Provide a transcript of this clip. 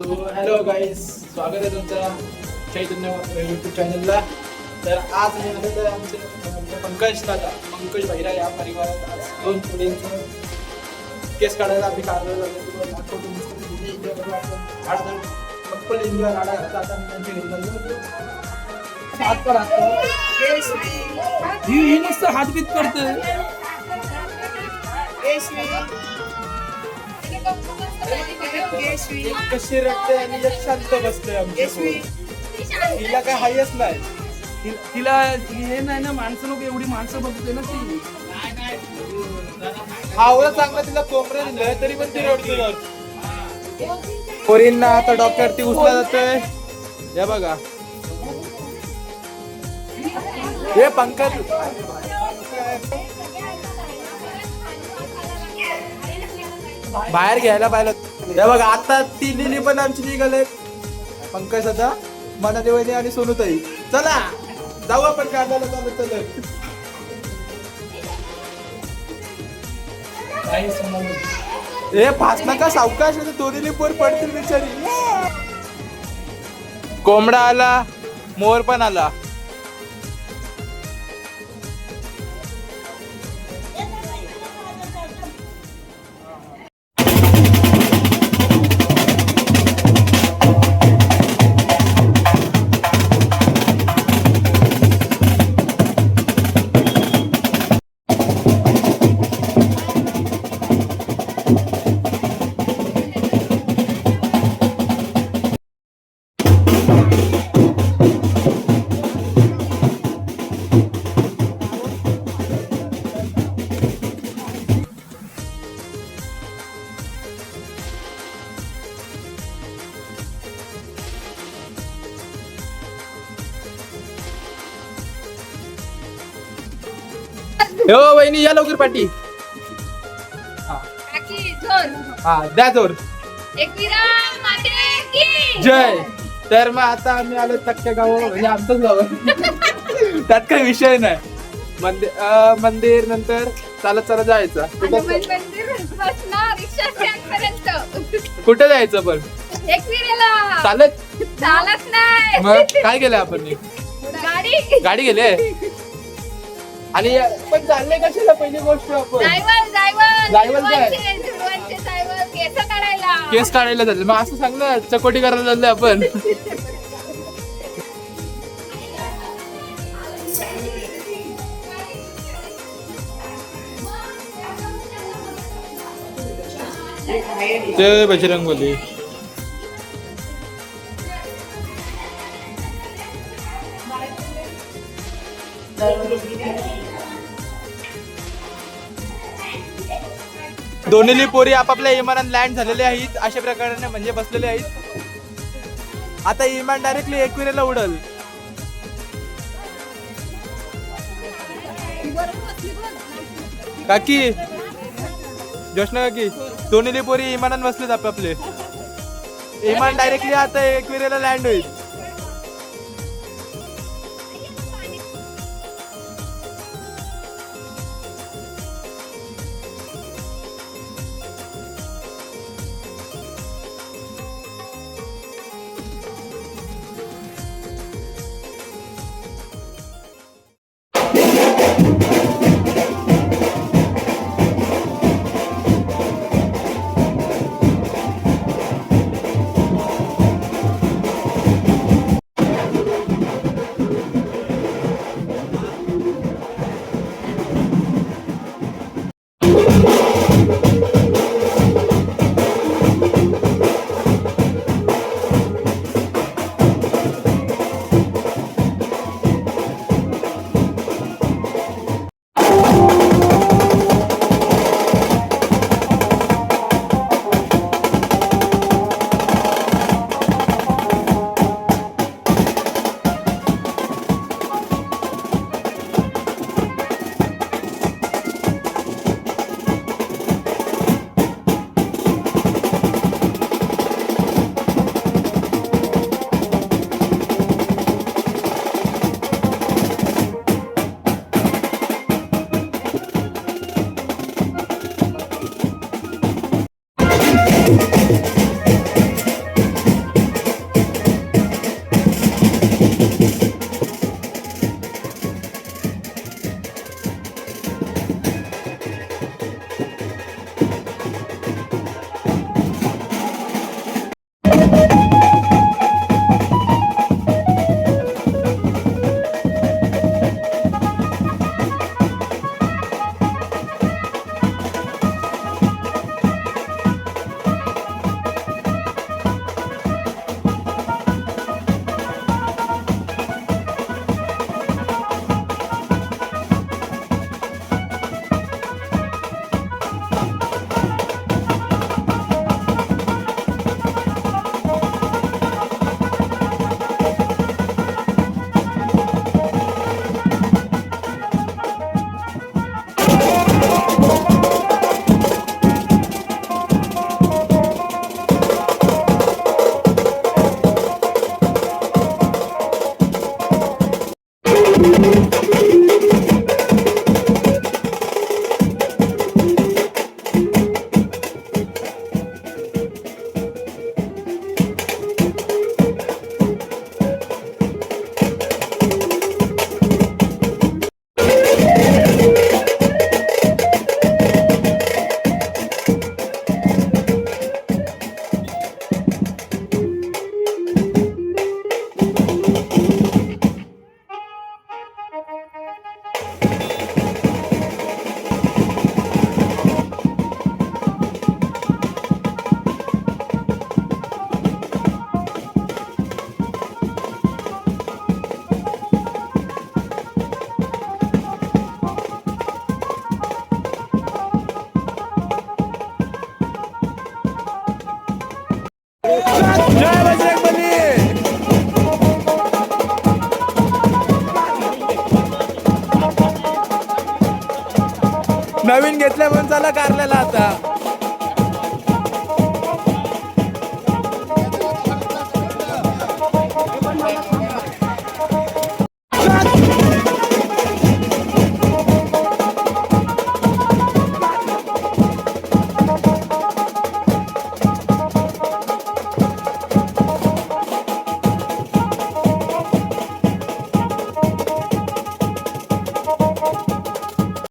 Hello guys, स्वागत आहे तुमचं चैतन्य यूट्यूब चॅनलला. तर आज मी आलो तर आमचे पंकज भैरा या परिवारात आज 2 मुलींचं केस काढायला आम्ही काढलं कप्पल एन्जॉय राडा घातला. आता मी त्यांच्या घरी चाललो. हात पर ही नुसतं हातबीत करते. कशी रडते आणि एक शांत बसते आमची. तिला काय हायच नाही. तिला हे नाही ना, माणसं लोक एवढी माणसं बघते ना ती. आवडा चांगला तिला कोपरा दिलं तरी पण ती रडते. पोरींना आता डॉक्टरती उचला जातोय. हे बघा, हे पंकज बाहेर घ्यायला पाहिलं. हे बघा, आता तिन्ही पण आमची निघाले. पंकज आता मना देवानी आणि सोनूताई. चला जाऊ आपण काढायला. चालत चलत हे फास नका, सावकाश दोन्ही पोर पडतील बिचारी. कोंबडा आला, मोर पण आला. हो वहिनी, या लवकर पाठी. हा द्या जोर. जय. तर मग आता आम्ही आलो तक्क्या गाव, म्हणजे आमचंच गाव आहे. त्यात काही विषय नाही. मंदिर नंतर चालत चालत जायचं. कुठे जायचं पण चालत? मग काय केलंय आपण? गाडी गेले. आणि पण चालले कशाला? पहिली गोष्ट आपण केस काढायला चालले. मग असं सांगलं चकोटी करायला चालले आपण. जय बजरंगबली. दोन्ही पोरी आपापल्या विमानात लँड झालेले आहेत. अशा प्रकारे म्हणजे बसलेले आहेत. आता विमान डायरेक्टली एकविरेला उडल. काकी, जोशना काकी, दोन्ही पोरी विमानात बसलेत आपापले. विमान डायरेक्टली आता एकविरेला लँड होईल. जय बजरंगबली. नवीन घेतल्या म्हणून चला कारल्याला आता.